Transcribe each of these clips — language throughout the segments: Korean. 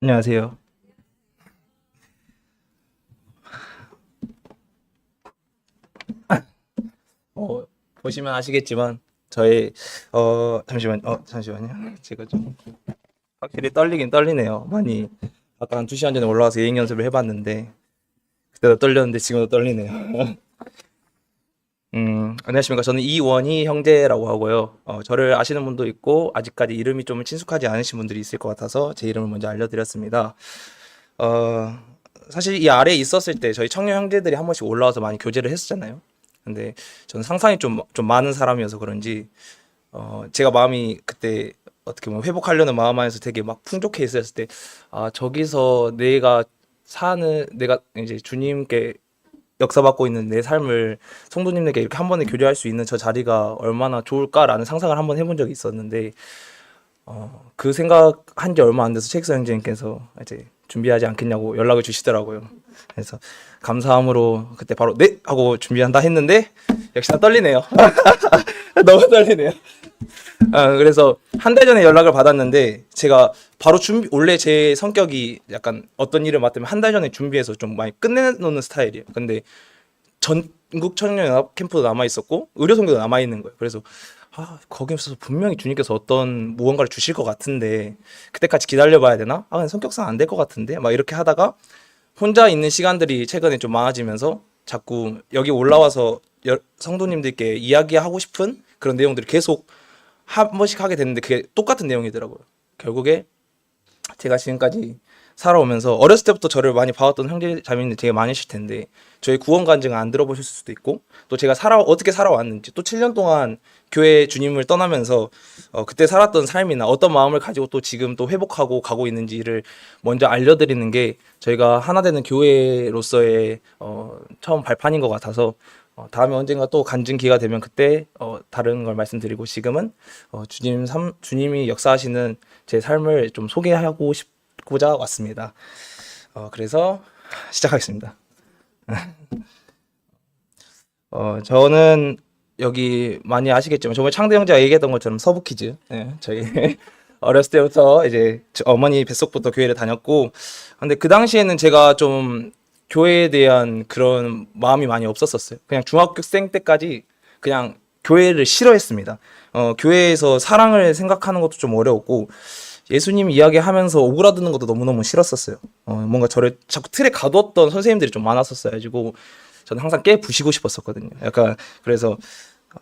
안녕하세요. 어, 보시면 아시겠지만 저희 잠시만요. 제가 좀 확실히 떨리긴 떨리네요. 많이 아까 한 2시간 전에 올라와서 예행 연습을 해봤는데 그때도 떨렸는데 지금도 떨리네요. 안녕하십니까. 저는 이원희 형제라고 하고요. 저를 아시는 분도 있고 아직까지 이름이 좀 친숙하지 않으신 분들이 있을 것 같아서 제 이름을 먼저 알려드렸습니다. 어, 사실 이 아래에 있었을 때 저희 청년 형제들이 한 번씩 올라와서 많이 교제를 했었잖아요. 근데 저는 상상이 좀 많은 사람이어서 그런지 제가 마음이 그때 어떻게 보면 회복하려는 마음 안에서 되게 막 풍족해 있었을 때, 저기서 내가 이제 주님께 역사받고 있는 내 삶을 성도님에게 이렇게 한 번에 교류할 수 있는 저 자리가 얼마나 좋을까라는 상상을 한번 해본 적이 있었는데, 그 생각한 지 얼마 안 돼서 책사 형제님께서 이제 준비하지 않겠냐고 연락을 주시더라고요. 그래서 감사함으로 그때 바로 네 하고 준비한다 했는데 역시나 떨리네요. 너무 떨리네요. 그래서 한 달 전에 연락을 받았는데 제가 바로 원래 제 성격이 약간 어떤 일을 맡으면 한 달 전에 준비해서 좀 많이 끝내놓는 스타일이에요. 근데 전국 청년연합 캠프도 남아 있었고 의료 선교도 남아 있는 거예요. 그래서 거기서 분명히 주님께서 어떤 무언가를 주실 것 같은데 그때까지 기다려봐야 되나? 근데 성격상 안 될 것 같은데 막 이렇게 하다가 혼자 있는 시간들이 최근에 좀 많아지면서 자꾸 여기 올라와서 성도님들께 이야기하고 싶은 그런 내용들을 계속 한 번씩 하게 됐는데 그게 똑같은 내용이더라고요. 결국에 제가 지금까지 살아오면서 어렸을 때부터 저를 많이 봐왔던 형제 자매님들 되게 많으실 텐데 저희 구원 간증을 안 들어보실 수도 있고 또 제가 어떻게 살아왔는지 또 7년 동안 교회 주님을 떠나면서 그때 살았던 삶이나 어떤 마음을 가지고 또 지금 또 회복하고 가고 있는지를 먼저 알려드리는 게 저희가 하나 되는 교회로서의 처음 발판인 것 같아서 다음에 언젠가 또 간증 기회가 되면 그때 다른 걸 말씀드리고 지금은 주님이 역사하시는 제 삶을 좀 소개하고 싶고자 왔습니다. 그래서 시작하겠습니다. 저는 여기 많이 아시겠지만 저번에 창대 형제가 얘기했던 것처럼 서부키즈, 저희 어렸을 때부터 이제 어머니 뱃속부터 교회를 다녔고 근데 그 당시에는 제가 좀 교회에 대한 그런 마음이 많이 없었었어요. 그냥 중학생 때까지 그냥 교회를 싫어했습니다. 교회에서 사랑을 생각하는 것도 좀 어려웠고 예수님 이야기하면서 오그라드는 것도 너무너무 싫었었어요. 뭔가 저를 자꾸 틀에 가뒀던 선생님들이 좀 많았었어요. 가지고 저는 항상 깨 부시고 싶었었거든요. 약간 그래서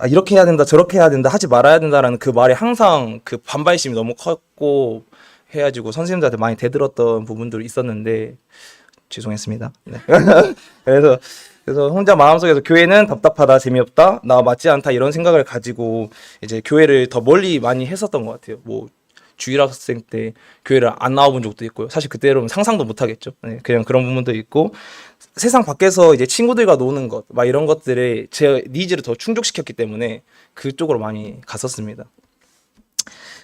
이렇게 해야 된다, 저렇게 해야 된다, 하지 말아야 된다라는 그 말에 항상 그 반발심이 너무 컸고 해가지고 선생님들한테 많이 대들었던 부분들이 있었는데 죄송했습니다. 네. 그래서 혼자 마음속에서 교회는 답답하다, 재미없다, 나 맞지 않다 이런 생각을 가지고 이제 교회를 더 멀리 많이 했었던 것 같아요. 뭐 주일학생 때 교회를 안 나와본 적도 있고요. 사실 그때로는 상상도 못 하겠죠. 네, 그냥 그런 부분도 있고 세상 밖에서 이제 친구들과 노는 것, 막 이런 것들에 제 니즈를 더 충족시켰기 때문에 그쪽으로 많이 갔었습니다.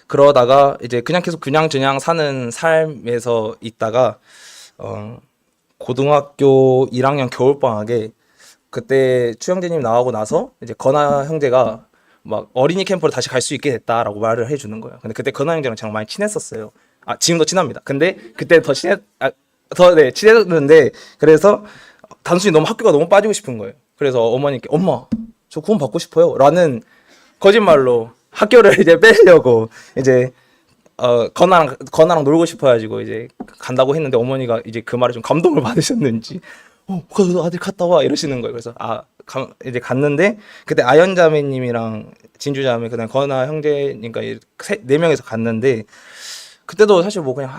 그러다가 이제 그냥 계속 그냥 사는 삶에서 있다가 고등학교 1학년 겨울방학에 그때 추영재님 나오고 나서 이제 건아 형제가 막 어린이 캠프로 다시 갈 수 있게 됐다라고 말을 해주는 거예요. 근데 그때 건아 형제랑 정말 많이 친했었어요. 지금도 친합니다. 근데 그때 네, 친했는데 그래서 단순히 너무 학교가 너무 빠지고 싶은 거예요. 그래서 어머니께 엄마 저 구원 받고 싶어요 라는 거짓말로 학교를 이제 빼려고 이제 건아랑 놀고 싶어가지고 이제 간다고 했는데 어머니가 이제 그 말에 좀 감동을 받으셨는지 그래도 아들 갔다 와 이러시는 거예요. 그래서 이제 갔는데 그때 아연 자매님이랑 진주 자매 그다음 건아 형제니까 네 명이서 갔는데 그때도 사실 뭐 그냥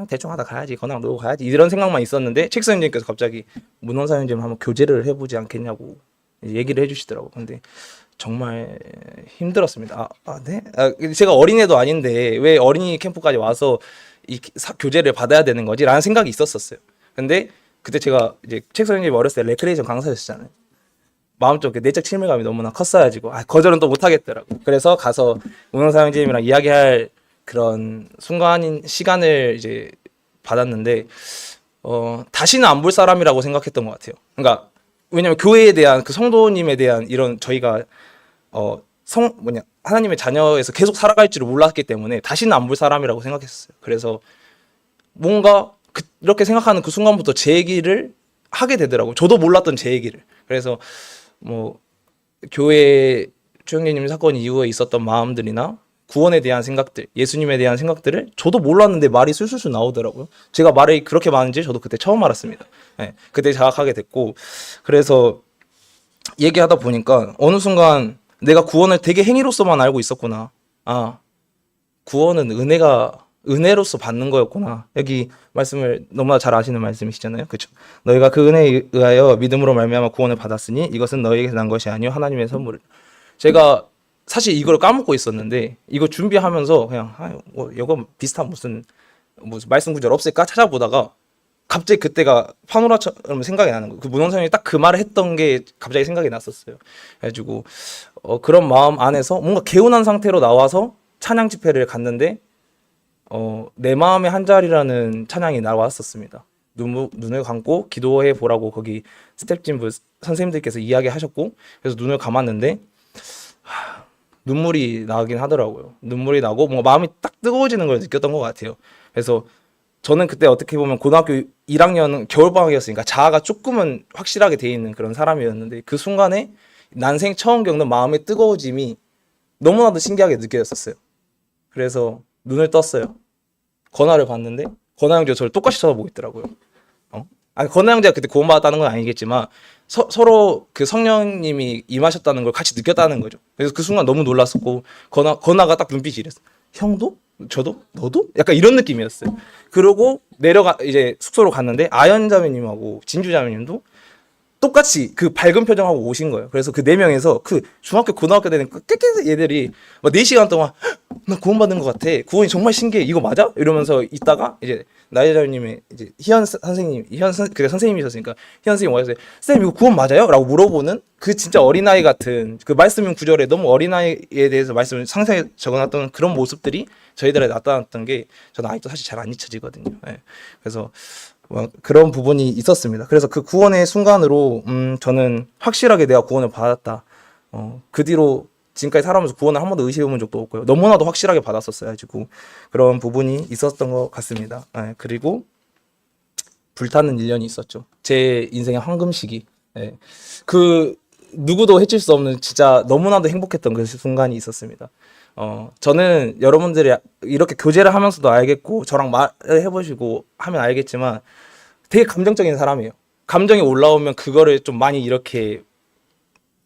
대충 하다 가야지 건아랑 놀고 가야지 이런 생각만 있었는데 책사님께서 갑자기 문원사 형제님 한번 교제를 해보지 않겠냐고 얘기를 해주시더라고. 근데 정말 힘들었습니다. 네? 제가 어린애도 아닌데 왜 어린이 캠프까지 와서 교재를 받아야 되는 거지? 라는 생각이 있었어요. 근데 그때 제가 이제 책 선생님이 어렸을 때 레크레이션 강사였잖아요. 마음속 내적 친밀감이 너무나 컸어가지고 거절은 또 못하겠더라고. 그래서 가서 운영사 형님이랑 이야기할 그런 시간을 이제 받았는데 다시는 안 볼 사람이라고 생각했던 것 같아요. 그러니까 왜냐면 교회에 대한 그 성도님에 대한 이런 저희가 하나님의 자녀에서 계속 살아갈 줄을 몰랐기 때문에 다시는 안 볼 사람이라고 생각했어요. 그래서 뭔가 이렇게 생각하는 그 순간부터 제 얘기를 하게 되더라고요. 저도 몰랐던 제 얘기를. 그래서 뭐 교회 최영재님 사건 이후에 있었던 마음들이나 구원에 대한 생각들, 예수님에 대한 생각들을 저도 몰랐는데 말이 술술술 나오더라고요. 제가 말이 그렇게 많은지 저도 그때 처음 알았습니다. 네, 그때 자각하게 됐고, 그래서 얘기하다 보니까 어느 순간 내가 구원을 되게 행위로서만 알고 있었구나. 아, 구원은 은혜로서 받는 거였구나. 여기 말씀을 너무나 잘 아시는 말씀이시잖아요. 그렇죠? 너희가 그 은혜에 의하여 믿음으로 말미암아 구원을 받았으니 이것은 너희에게서 난 것이 아니요 하나님의 선물. 제가 사실 이걸 까먹고 있었는데 이거 준비하면서 그냥 뭐 이거 비슷한 무슨 말씀 구절 없을까 찾아보다가 갑자기 그때가 파노라처럼 생각이 나는 거예요. 그 문원상이 딱 그 말을 했던 게 갑자기 생각이 났었어요. 그래가지고 그런 마음 안에서 뭔가 개운한 상태로 나와서 찬양 집회를 갔는데 내 마음의 한 자리라는 찬양이 나왔었습니다. 눈을 감고 기도해 보라고 거기 스텝진부 선생님들께서 이야기하셨고, 그래서 눈을 감았는데 눈물이 나긴 하더라고요. 눈물이 나고 뭔가 마음이 딱 뜨거워지는 걸 느꼈던 것 같아요. 그래서 저는 그때 어떻게 보면 고등학교 1학년 겨울방학이었으니까 자아가 조금은 확실하게 돼 있는 그런 사람이었는데, 그 순간에 난생 처음 겪는 마음의 뜨거워짐이 너무나도 신기하게 느껴졌었어요. 그래서 눈을 떴어요. 건화를 봤는데 건화 형제가 저를 똑같이 쳐다보고 있더라고요. 아니, 건화 형제가 그때 구원받았다는 건 아니겠지만 서로 그 성령님이 임하셨다는 걸 같이 느꼈다는 거죠. 그래서 그 순간 너무 놀랐었고, 건화가 딱 눈빛이 이랬어. 형도? 저도? 너도? 약간 이런 느낌이었어요. 그러고 이제 숙소로 갔는데 아연 자매님하고 진주 자매님도 똑같이 그 밝은 표정하고 오신 거예요. 그래서 그 네 명에서 그 중학교 고등학교 되는 깨끗 얘들이 막 4시간 동안 나 구원받는 것 같아. 구원이 정말 신기해. 이거 맞아? 이러면서 있다가 이제 나이자님의 이제 희연 선생님, 그때 선생님이셨으니까 희연 선생님 와서 쌤 이거 구원 맞아요? 라고 물어보는 그 진짜 어린아이 같은 그 말씀 구절에 너무 어린아이에 대해서 말씀을 상세히 적어놨던 그런 모습들이 저희들에 나타났던 게 저는 아직도 사실 잘 안 잊혀지거든요. 네. 그래서 그런 부분이 있었습니다. 그래서 그 구원의 순간으로 저는 확실하게 내가 구원을 받았다. 그 뒤로 지금까지 살아오면서 구원을 한 번도 의심해 본 적도 없고요. 너무나도 확실하게 받았었어요. 가지고 그런 부분이 있었던 것 같습니다. 네, 그리고 불타는 1년이 있었죠. 제 인생의 황금 시기. 네. 그 누구도 해칠 수 없는 진짜 너무나도 행복했던 그 순간이 있었습니다. 저는 여러분들이 이렇게 교제를 하면서도 알겠고 저랑 말을 해보시고 하면 알겠지만 되게 감정적인 사람이에요. 감정이 올라오면 그거를 좀 많이 이렇게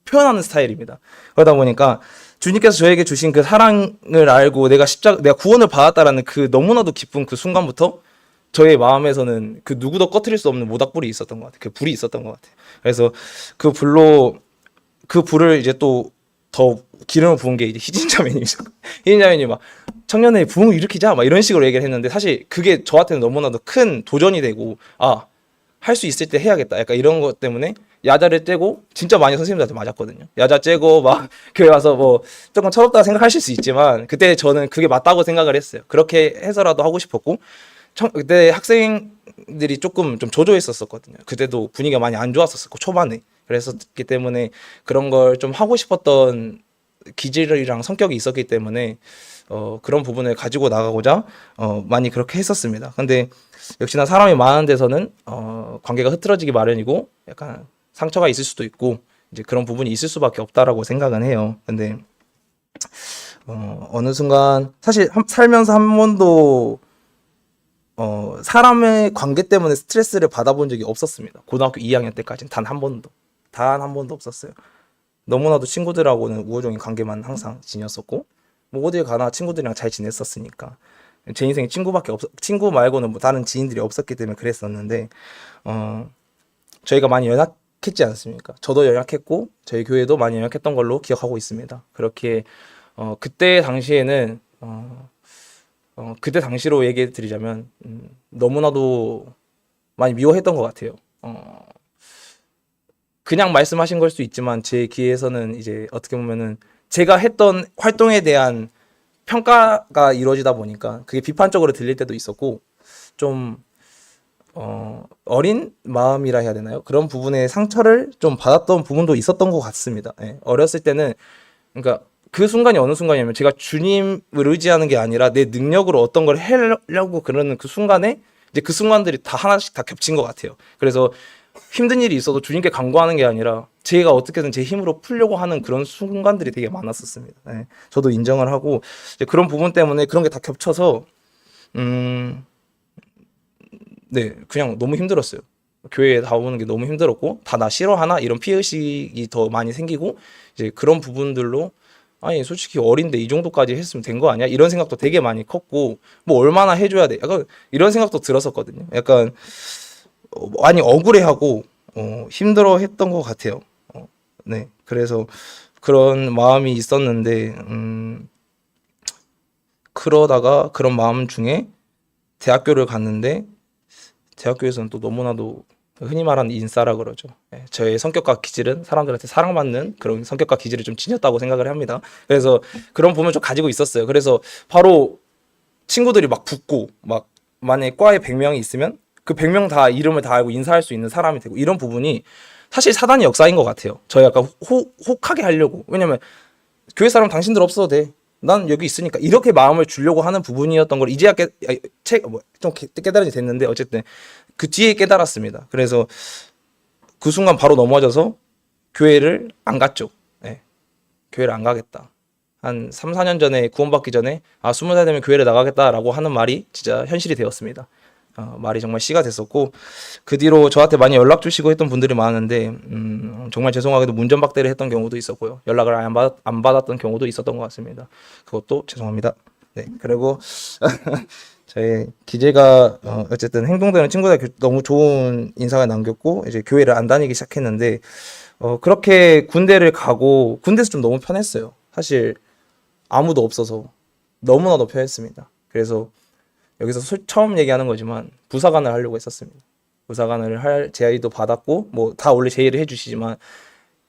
표현하는 스타일입니다. 그러다 보니까 주님께서 저에게 주신 그 사랑을 알고 내가 구원을 받았다라는 그 너무나도 기쁜 그 순간부터 저의 마음에서는 그 누구도 꺼트릴 수 없는 모닥불이 있었던 것 같아요. 그 불이 있었던 것 같아요. 그래서 그 불을 이제 또 더 기름을 부은 게 이제 희진자매님이죠. 희진자매님 막 청년의 부흥을 일으키자 막 이런 식으로 얘기를 했는데, 사실 그게 저한테는 너무나도 큰 도전이 되고 할 수 있을 때 해야겠다 약간 이런 것 때문에 야자를 째고 진짜 많이 선생님들한테 맞았거든요. 야자 째고 막 교회 와서 뭐 조금 철없다고 생각하실 수 있지만 그때 저는 그게 맞다고 생각을 했어요. 그렇게 해서라도 하고 싶었고, 그때 학생들이 조금 좀 조조했었거든요. 그때도 분위기가 많이 안 좋았었고 초반에. 그랬었기 때문에 그런 걸 좀 하고 싶었던 기질이랑 성격이 있었기 때문에 그런 부분을 가지고 나가고자 많이 그렇게 했었습니다. 근데 역시나 사람이 많은 데서는 관계가 흐트러지기 마련이고 약간 상처가 있을 수도 있고 이제 그런 부분이 있을 수밖에 없다라고 생각은 해요. 근데 어느 순간 사실 살면서 한 번도 사람의 관계 때문에 스트레스를 받아본 적이 없었습니다. 고등학교 2학년 때까지는 단 한 번도 없었어요. 너무나도 친구들하고는 우호적인 관계만 항상 지녔었고, 뭐 어딜 가나 친구들이랑 잘 지냈었으니까 제 인생에 친구 말고는 뭐 다른 지인들이 없었기 때문에 그랬었는데, 저희가 많이 연약했지 않습니까? 저도 연약했고 저희 교회도 많이 연약했던 걸로 기억하고 있습니다. 그렇게 그때 당시에는 그때 당시로 얘기해 드리자면 너무나도 많이 미워했던 것 같아요. 그냥 말씀하신 걸 수 있지만 제 귀에서는 이제 어떻게 보면은 제가 했던 활동에 대한 평가가 이루어지다 보니까 그게 비판적으로 들릴 때도 있었고, 좀 어린 마음이라 해야 되나요? 그런 부분에 상처를 좀 받았던 부분도 있었던 것 같습니다. 예. 어렸을 때는, 그러니까 그 순간이 어느 순간이냐면 제가 주님을 의지하는 게 아니라 내 능력으로 어떤 걸 하려고 그러는 그 순간에 이제 그 순간들이 다 하나씩 다 겹친 것 같아요. 그래서 힘든 일이 있어도 주님께 간구하는 게 아니라 제가 어떻게든 제 힘으로 풀려고 하는 그런 순간들이 되게 많았었습니다. 네, 저도 인정을 하고 이제 그런 부분 때문에 그런 게 다 겹쳐서 음, 네, 그냥 너무 힘들었어요. 교회에 나오는 게 너무 힘들었고 다 나 싫어하나 이런 피해의식이 더 많이 생기고 이제 그런 부분들로 아니 솔직히 어린데 이 정도까지 했으면 된 거 아니야? 이런 생각도 되게 많이 컸고 뭐 얼마나 해줘야 돼? 약간 이런 생각도 들었었거든요. 약간 많이 억울해하고 힘들어 했던 것 같아요. 네, 그래서 그런 마음이 있었는데 그러다가 그런 마음 중에 대학교를 갔는데 대학교에서는 또 너무나도 흔히 말하는 인싸라 그러죠. 예, 저의 성격과 기질은 사람들한테 사랑받는 그런 성격과 기질을 좀 지녔다고 생각을 합니다. 그래서 그런 부분을 좀 가지고 있었어요. 그래서 바로 친구들이 막 붙고 막 만약에 과에 100명이 있으면 그 100명 다 이름을 다 알고 인사할 수 있는 사람이 되고 이런 부분이 사실 사단의 역사인 것 같아요. 저희 약간 혹하게 하려고. 왜냐면 교회 사람 당신들 없어도 돼. 난 여기 있으니까 이렇게 마음을 주려고 하는 부분이었던 걸 이제야 좀 깨달아지 됐는데 어쨌든 그 뒤에 깨달았습니다. 그래서 그 순간 바로 넘어져서 교회를 안 갔죠. 네, 교회를 안 가겠다. 한 3, 4년 전에 구원받기 전에 20살 되면 교회를 나가겠다라고 하는 말이 진짜 현실이 되었습니다. 말이 정말 씨가 됐었고 그 뒤로 저한테 많이 연락 주시고 했던 분들이 많은데 정말 죄송하게도 문전박대를 했던 경우도 있었고요. 연락을 안 받았던 경우도 있었던 것 같습니다. 그것도 죄송합니다. 네, 그리고 저희 기재가 어쨌든 행동되는 친구들 너무 좋은 인상을 남겼고 이제 교회를 안 다니기 시작했는데 그렇게 군대를 가고 군대에서 좀 너무 편했어요. 사실 아무도 없어서 너무나도 편했습니다. 그래서 여기서 처음 얘기하는 거지만 부사관을 하려고 했었습니다. 부사관을 할 제의도 받았고 뭐 다 원래 제의를 해주시지만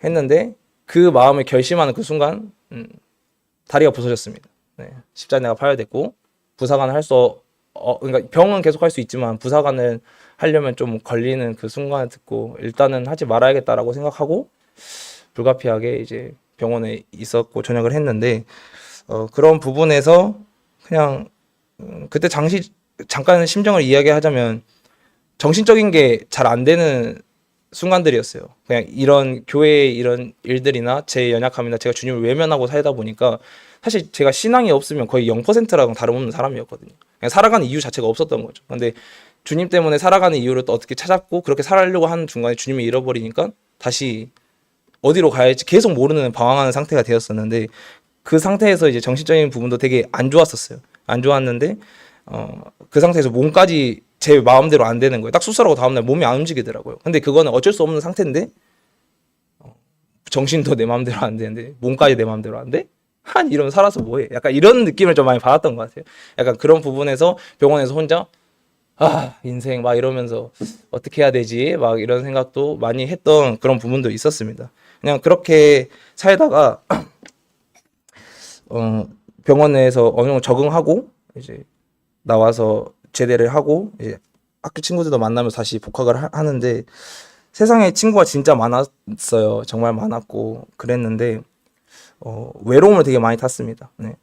했는데 그 마음을 결심하는 그 순간 다리가 부서졌습니다. 네, 십자내가 파열됐고 부사관을 그러니까 병은 계속 할 수 있지만 부사관을 하려면 좀 걸리는 그 순간을 듣고 일단은 하지 말아야겠다라고 생각하고 불가피하게 이제 병원에 있었고 전역을 했는데 그런 부분에서 그냥 그때 잠깐 심정을 이야기하자면 정신적인 게 잘 안 되는 순간들이었어요. 그냥 이런 교회의 이런 일들이나 제 연약함이나 제가 주님을 외면하고 살다 보니까 사실 제가 신앙이 없으면 거의 0%라고 다름없는 사람이었거든요. 그냥 살아가는 이유 자체가 없었던 거죠. 근데 주님 때문에 살아가는 이유를 또 어떻게 찾았고 그렇게 살아가려고 하는 중간에 주님을 잃어버리니까 다시 어디로 가야 할지 계속 모르는 방황하는 상태가 되었었는데 그 상태에서 이제 정신적인 부분도 되게 안 좋았었어요. 안 좋았는데 그 상태에서 몸까지 제 마음대로 안 되는 거예요. 딱 수술하고 다음날 몸이 안 움직이더라고요. 근데 그거는 어쩔 수 없는 상태인데 정신도 내 마음대로 안 되는데 몸까지 내 마음대로 안 돼? 한 이러면 살아서 뭐해? 약간 이런 느낌을 좀 많이 받았던 것 같아요. 약간 그런 부분에서 병원에서 혼자 인생 막 이러면서 어떻게 해야 되지? 막 이런 생각도 많이 했던 그런 부분도 있었습니다. 그냥 그렇게 살다가 병원에서 어느 정도 적응하고 이제 나와서 제대를 하고 이제 학교 친구들도 만나면서 다시 복학을 하는데 세상에 친구가 진짜 많았어요. 정말 많았고 그랬는데 외로움을 되게 많이 탔습니다. 네.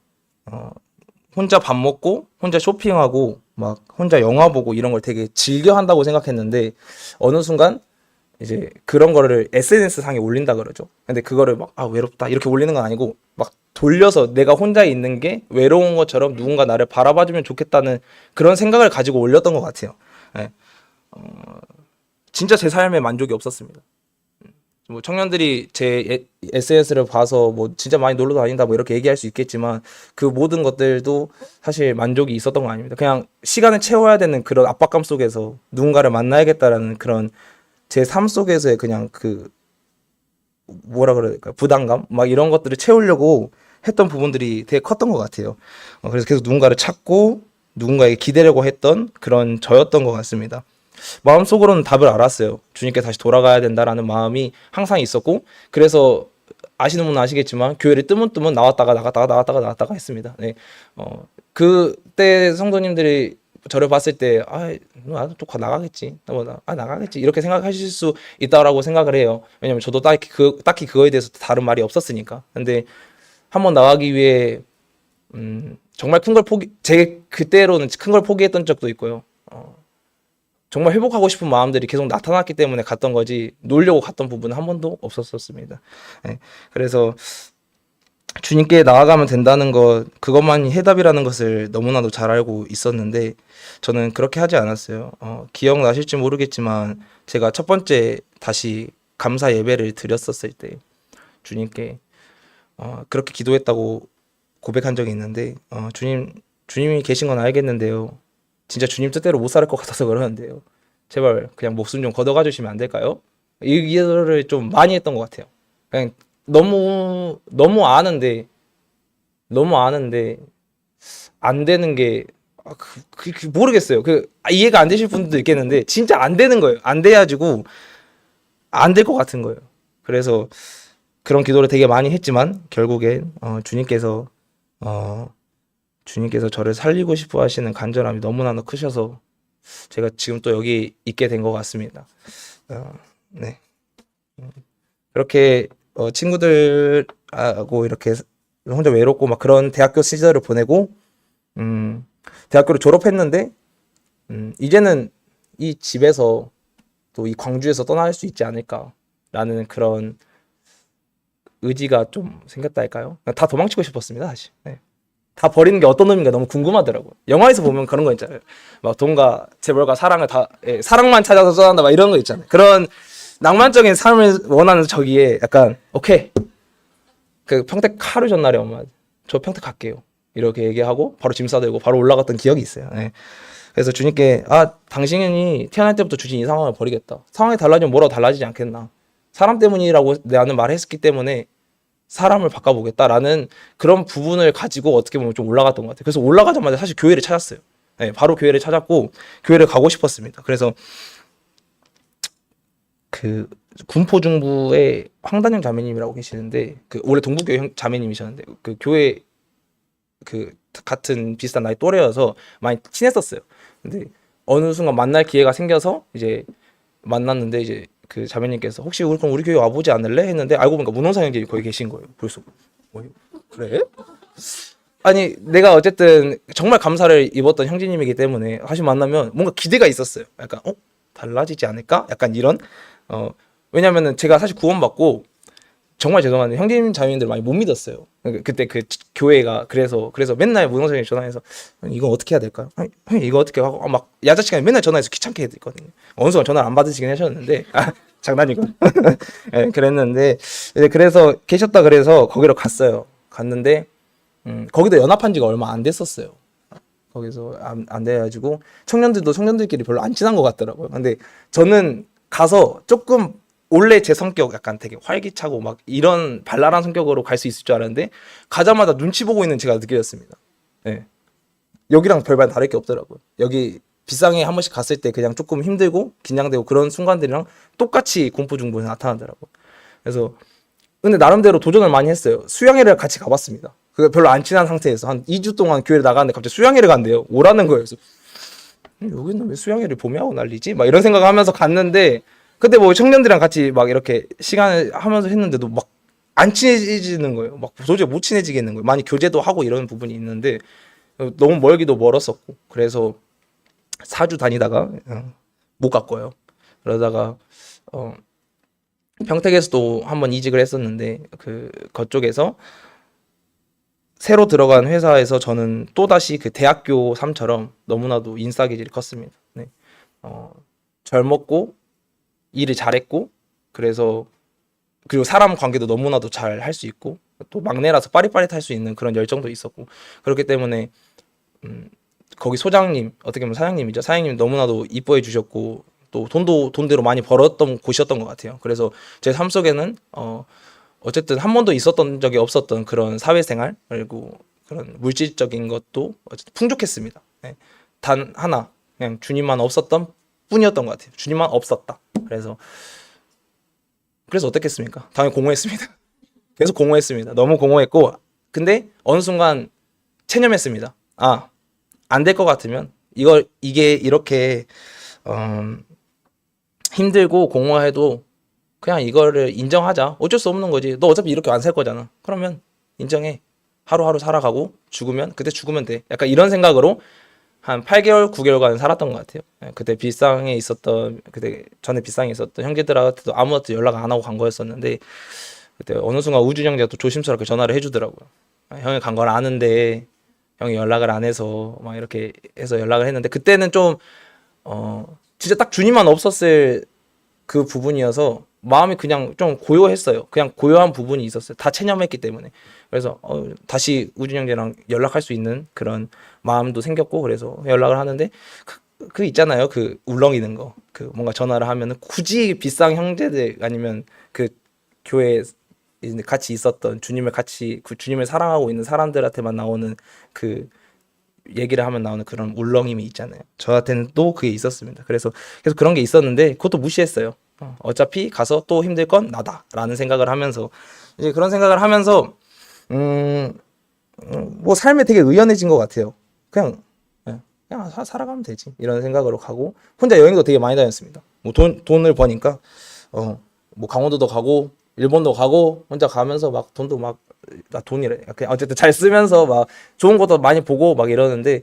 혼자 밥 먹고 혼자 쇼핑하고 막 혼자 영화 보고 이런 걸 되게 즐겨 한다고 생각했는데 어느 순간 이제 그런 거를 SNS 상에 올린다 그러죠. 근데 그거를 막 외롭다 이렇게 올리는 건 아니고 막 돌려서 내가 혼자 있는 게 외로운 것처럼 누군가 나를 바라봐주면 좋겠다는 그런 생각을 가지고 올렸던 것 같아요. 네. 진짜 제 삶에 만족이 없었습니다. 뭐 청년들이 제 SNS를 봐서 뭐 진짜 많이 놀러 다닌다 뭐 이렇게 얘기할 수 있겠지만 그 모든 것들도 사실 만족이 있었던 건 아닙니다. 그냥 시간을 채워야 되는 그런 압박감 속에서 누군가를 만나야겠다라는 그런 제 삶 속에서의 그냥 그 뭐라 그래야 될까요? 부담감 막 이런 것들을 채우려고 했던 부분들이 되게 컸던 것 같아요. 그래서 계속 누군가를 찾고 누군가에게 기대려고 했던 그런 저였던 것 같습니다. 마음속으로는 답을 알았어요. 주님께 다시 돌아가야 된다라는 마음이 항상 있었고 그래서 아시는 분은 아시겠지만 교회를 뜨문뜨문 나왔다가 했습니다. 네. 그때 성도님들이 저를 봤을 때 나도 또 나가겠지. 나가겠지. 이렇게 생각하실 수 있다라고 생각을 해요. 왜냐면 저도 딱히 그거에 대해서 다른 말이 없었으니까. 근데 한번 나가기 위해 정말 큰 걸 그때로는 큰 걸 포기했던 적도 있고요. 정말 회복하고 싶은 마음들이 계속 나타났기 때문에 갔던 거지 놀려고 갔던 부분은 한 번도 없었습니다. 네. 그래서 주님께 나아가면 된다는 것, 그것만이 해답이라는 것을 너무나도 잘 알고 있었는데 저는 그렇게 하지 않았어요. 기억나실지 모르겠지만 제가 첫 번째 다시 감사 예배를 드렸었을 때 주님께 그렇게 기도했다고 고백한 적이 있는데 주님이 계신 건 알겠는데요. 진짜 주님 뜻대로 못 살 것 같아서 그러는데요. 제발 그냥 목숨 좀 걷어가 주시면 안 될까요? 이 기도를 좀 많이 했던 것 같아요. 그냥 너무 아는데 안 되는 게 모르겠어요. 이해가 안 되실 분도 있겠는데 진짜 안 되는 거예요. 안 돼가지고 안 될 것 같은 거예요. 그래서 그런 기도를 되게 많이 했지만 결국엔 주님께서 저를 살리고 싶어 하시는 간절함이 너무나도 크셔서 제가 지금 또 여기 있게 된 것 같습니다. 네. 그렇게 친구들하고 이렇게 혼자 외롭고 막 그런 대학교 시절을 보내고 대학교를 졸업했는데 이제는 이 집에서 또 이 광주에서 떠날 수 있지 않을까라는 그런 의지가 좀 생겼다 할까요? 다 도망치고 싶었습니다, 사실. 네. 다 버리는 게 어떤 의미인가 너무 궁금하더라고요. 영화에서 보면 그런 거 있잖아요. 막 돈과 재벌과 사랑을 사랑만 찾아서 떠난다 막 이런 거 있잖아요. 그런 낭만적인 삶을 원하는 저기에 약간 오케이 평택 하루 전날에 엄마 저 평택 갈게요 이렇게 얘기하고 바로 짐 싸들고 바로 올라갔던 기억이 있어요. 네. 그래서 주님께 당신이 태어날 때부터 주신 이 상황을 버리겠다. 상황이 달라지면 뭐라도 달라지지 않겠나. 사람 때문이라고 나는 말했기 때문에 사람을 바꿔보겠다라는 그런 부분을 가지고 어떻게 보면 좀 올라갔던 것 같아요. 그래서 올라가자마자 사실 교회를 찾았어요. 네, 바로 교회를 찾았고 교회를 가고 싶었습니다. 그래서 군포중부에 황단영 자매님이라고 계시는데 원래 동부교회 자매님이셨는데 교회 같은 비슷한 나이 또래여서 많이 친했었어요. 근데 어느 순간 만날 기회가 생겨서 이제 만났는데 이제 그 자매님께서 혹시 그럼 우리 교회 와보지 않을래? 했는데 알고 보니까 문홍사 형제님 거기 계신 거예요. 벌써 그래? 아니 내가 어쨌든 정말 감사를 입었던 형제님이기 때문에 다시 만나면 뭔가 기대가 있었어요. 약간 달라지지 않을까? 약간 이런 왜냐면은 제가 사실 구원받고 정말 죄송한데 형제님 자매님들 많이 못 믿었어요. 그때 교회가 그래서 맨날 문홍사님이 전화해서 이거 어떻게 해야 될까요? 형님 이거 어떻게 하고 막 야자시간에 맨날 전화해서 귀찮게 했거든요. 어느 순간 전화를 안 받으시긴 하셨는데 장난이고 네, 그랬는데 그래서 계셨다 그래서 거기로 갔어요. 갔는데 거기도 연합한 지가 얼마 안 됐었어요. 거기서 안 돼가지고 청년들끼리 별로 안 친한 것 같더라고요. 근데 저는 가서 조금 원래 제 성격 약간 되게 활기차고 막 이런 발랄한 성격으로 갈 수 있을 줄 알았는데 가자마자 눈치 보고 있는 제가 느껴졌습니다. 네. 여기랑 별반 다를 게 없더라고요. 여기 비상에 한 번씩 갔을 때 그냥 조금 힘들고 긴장되고 그런 순간들이랑 똑같이 공포중부에 나타나더라고요. 그래서 근데 나름대로 도전을 많이 했어요. 수양회를 같이 가봤습니다. 별로 안 친한 상태에서 한 2주 동안 교회를 나갔는데 갑자기 수양회를 간대요. 오라는 거예요. 그래서 여기는 왜 수양회를 봄에 하고 난리지? 막 이런 생각을 하면서 갔는데 근데 뭐 청년들이랑 같이 막 이렇게 시간을 하면서 했는데도 막 안 친해지는 거예요. 막 도저히 못 친해지겠는 거예요. 많이 교제도 하고 이런 부분이 있는데 너무 멀기도 멀었었고 그래서 4주 다니다가 못 갔고요. 그러다가 평택에서도 한번 이직을 했었는데 그쪽에서 새로 들어간 회사에서 저는 또다시 대학교 삶처럼 너무나도 인싸기질이 컸습니다. 네. 젊었고 일을 잘했고 그리고 사람 관계도 너무나도 잘 할 수 있고 또 막내라서 빠릿빠릿할 수 있는 그런 열정도 있었고 그렇기 때문에 거기 소장님 어떻게 보면 사장님이죠. 사장님 너무나도 이뻐해 주셨고 또 돈도 돈대로 많이 벌었던 곳이었던 것 같아요. 그래서 제 삶 속에는 어쨌든 한 번도 있었던 적이 없었던 그런 사회생활 그리고 그런 물질적인 것도 어쨌든 풍족했습니다. 네. 단 하나 그냥 주님만 없었던 뿐이었던 것 같아요. 주님만 없었다. 그래서 어떻겠습니까? 당연히 공허했습니다. 계속 공허했습니다. 너무 공허했고 근데 어느 순간 체념했습니다. 안 될 것 같으면 이게 이렇게 힘들고 공허해도 그냥 이거를 인정하자. 어쩔 수 없는 거지. 너 어차피 이렇게 안 살 거잖아. 그러면 인정해. 하루하루 살아가고 죽으면 그때 죽으면 돼. 약간 이런 생각으로 한 8개월, 9개월간 살았던 것 같아요. 예, 그때 전에 빗상에 있었던 형제들한테도 아무것도 연락 안 하고 간 거였었는데, 그때 어느 순간 우준 형제가 또 조심스럽게 전화를 해주더라고요. 형이 간 걸 아는데 형이 연락을 안 해서 막 이렇게 해서 연락을 했는데, 그때는 좀 진짜 딱 준이만 없었을 그 부분이어서 마음이 그냥 좀 고요했어요. 그냥 고요한 부분이 있었어요. 다 체념했기 때문에. 그래서 다시 우준 형제랑 연락할 수 있는 그런 마음도 생겼고, 그래서 연락을 하는데 그 있잖아요. 그 울렁이는 거. 그 뭔가 전화를 하면은 굳이 빗상 형제들 아니면 그 교회 같이 있었던 주님을 사랑하고 있는 사람들한테만 나오는 그 얘기를 하면 나오는 그런 울렁임이 있잖아요. 저한테는 또 그게 있었습니다. 그래서 계속 그런 게 있었는데 그것도 무시했어요. 어차피 가서 또 힘들 건 나다라는 생각을 하면서, 이제 그런 생각을 하면서 뭐 삶에 되게 의연해진 것 같아요. 그냥 살아가면 되지 이런 생각으로 가고, 혼자 여행도 되게 많이 다녔습니다. 뭐 돈을 버니까 뭐 강원도도 가고 일본도 가고, 혼자 가면서 막 돈도 막 돈이래 그냥 어쨌든 잘 쓰면서 막 좋은 것도 많이 보고 막 이러는데,